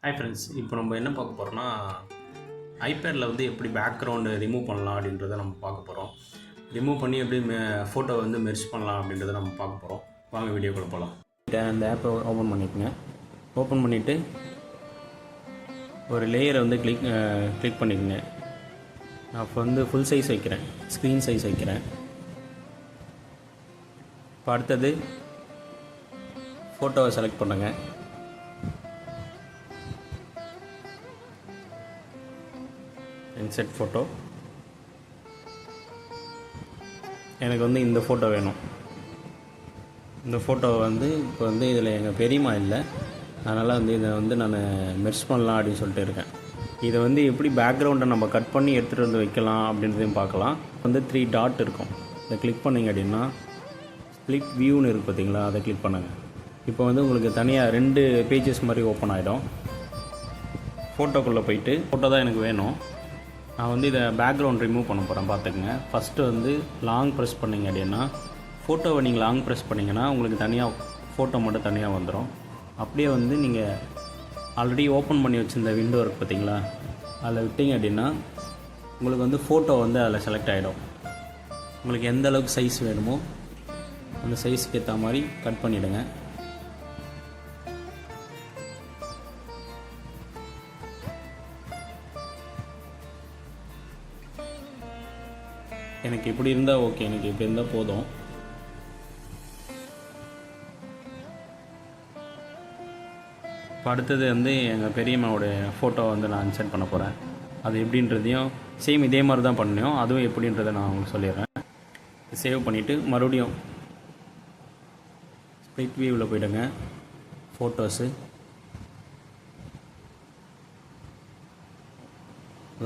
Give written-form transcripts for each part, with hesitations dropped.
Hi friends, இப்போ நம்ம என்ன பார்க்க போகிறோம்னா ஐபேடில் வந்து எப்படி பேக்ரவுண்டு ரிமூவ் பண்ணலாம் அப்படின்றத நம்ம பார்க்க போகிறோம். ரிமூவ் பண்ணி எப்படி ஃபோட்டோ வந்து மெர்ஜ் பண்ணலாம் அப்படின்றத நம்ம பார்க்க போகிறோம். வாங்க வீடியோக்குள்ள போகலாம். அந்த ஆப்பை ஓப்பன் பண்ணிக்கோங்க. ஓப்பன் பண்ணிவிட்டு ஒரு லேயரை வந்து கிளிக் பண்ணிக்கோங்க. நான் இப்போ வந்து ஃபுல் சைஸ் வைக்கிறேன், ஸ்க்ரீன் சைஸ் வைக்கிறேன். இப்போ அடுத்தது ஃபோட்டோவை செலக்ட் பண்ணுங்கள். Insert photo. எனக்கு வந்து இந்த ஃபோட்டோ வேணும். இந்த ஃபோட்டோவை வந்து இப்போ வந்து இதில் எங்கள் பெரியம்மா இல்லை, அதனால் வந்து இதை வந்து நான் மெர்ஜ் பண்ணலாம் அப்படின்னு சொல்லிட்டு இருக்கேன். இதை வந்து எப்படி பேக்ரவுண்டை நம்ம கட் பண்ணி எடுத்துகிட்டு வந்து வைக்கலாம் அப்படின்றதையும் பார்க்கலாம். வந்து 3 டாட் இருக்கும், இதை கிளிக் பண்ணிங்க அப்படின்னா ஸ்ப்ளிட் வியூன்னு இருக்குது பார்த்தீங்களா, அதை கிளிக் பண்ணுங்கள். இப்போ வந்து உங்களுக்கு தனியாக 2 பேஜஸ் மாதிரி ஓப்பன் ஆகிடும். ஃபோட்டோக்குள்ளே போயிட்டு ஃபோட்டோ தான் எனக்கு வேணும். நான் வந்து இதை பேக்ரவுண்ட் ரிமூவ் பண்ண போகிறேன், பார்த்துக்குங்க. ஃபஸ்ட்டு வந்து லாங் ப்ரெஸ் பண்ணிங்க அப்படின்னா ஃபோட்டோவை நீங்கள் லாங் ப்ரெஸ் பண்ணிங்கன்னா உங்களுக்கு தனியாக ஃபோட்டோ மட்டும் தனியாக வந்துடும். அப்படியே வந்து நீங்கள் ஆல்ரெடி ஓப்பன் பண்ணி வச்சுருந்த விண்டோ இருக்குது பார்த்தீங்களா, அதில் விட்டிங்க அப்படின்னா உங்களுக்கு வந்து ஃபோட்டோ வந்து அதில் செலக்ட் ஆகிடும். உங்களுக்கு எந்த அளவுக்கு சைஸ் வேணுமோ அந்த சைஸுக்கு ஏற்ற மாதிரி கட் பண்ணிவிடுங்க. எனக்கு இப்படி இருந்தால் ஓகே, எனக்கு இப்படி இருந்தால் போதும். இப்போ அடுத்தது வந்து எங்கள் பெரியம்மாவோடைய ஃபோட்டோ வந்து நான் இன்சர்ட் பண்ண போகிறேன். அது எப்படின்றதையும் சேம் இதே மாதிரி தான் பண்ணணும், அதுவும் எப்படின்றத நான் உங்களுக்கு சொல்லிடுறேன். சேவ் பண்ணிவிட்டு மறுபடியும் ஸ்ப்ளிட் வியூவில் போய்டுங்க. ஃபோட்டோஸு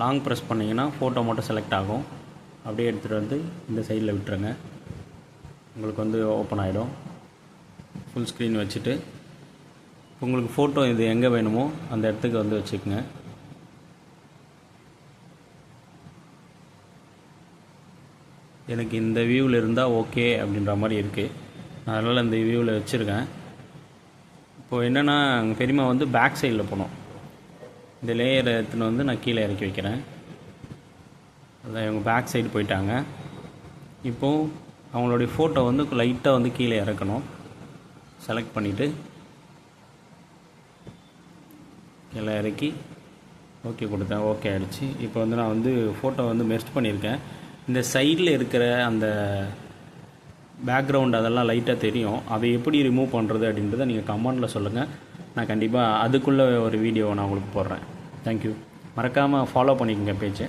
லாங் ப்ரெஸ் பண்ணிங்கன்னா ஃபோட்டோ மட்டும் செலக்ட் ஆகும். அப்படியே எடுத்துகிட்டு வந்து இந்த சைடில் விட்டுருங்க. உங்களுக்கு வந்து ஓப்பன் ஆகிடும். ஃபுல் ஸ்க்ரீன் வச்சுட்டு உங்களுக்கு ஃபோட்டோ இது எங்கே வேணுமோ அந்த இடத்துக்கு வந்து வச்சுக்கோங்க. எனக்கு இந்த வியூவில் இருந்தால் ஓகே அப்படின்ற மாதிரி இருக்குது, அதனால் இந்த வியூவில் வச்சுருக்கேன். இப்போது என்னென்னா எங்கள் பெரியம்மா வந்து பேக் சைடில் போகணும். இந்த லேயரை எடுத்துன்னு வந்து நான் கீழே இறக்கி வைக்கிறேன். அதான் இவங்க பேக் சைடு போயிட்டாங்க. இப்போது அவங்களுடைய ஃபோட்டோ வந்து லைட்டாக வந்து கீழே இறக்கணும். செலக்ட் பண்ணிவிட்டு கீழே இறக்கி ஓகே கொடுத்தேன். ஓகே ஆகிடுச்சு. இப்போ வந்து நான் வந்து ஃபோட்டோ வந்து மெர்ஜ் பண்ணியிருக்கேன். இந்த சைடில் இருக்கிற அந்த பேக்ரவுண்ட் அதெல்லாம் லைட்டாக தெரியும், அதை எப்படி ரிமூவ் பண்ணுறது அப்படின்றத நீங்கள் கமெண்டில் சொல்லுங்கள். நான் கண்டிப்பாக அதுக்குள்ளே ஒரு வீடியோ நான் உங்களுக்கு போடுறேன். தேங்க்யூ. மறக்காமல் ஃபாலோ பண்ணிக்கோங்க பேஜை.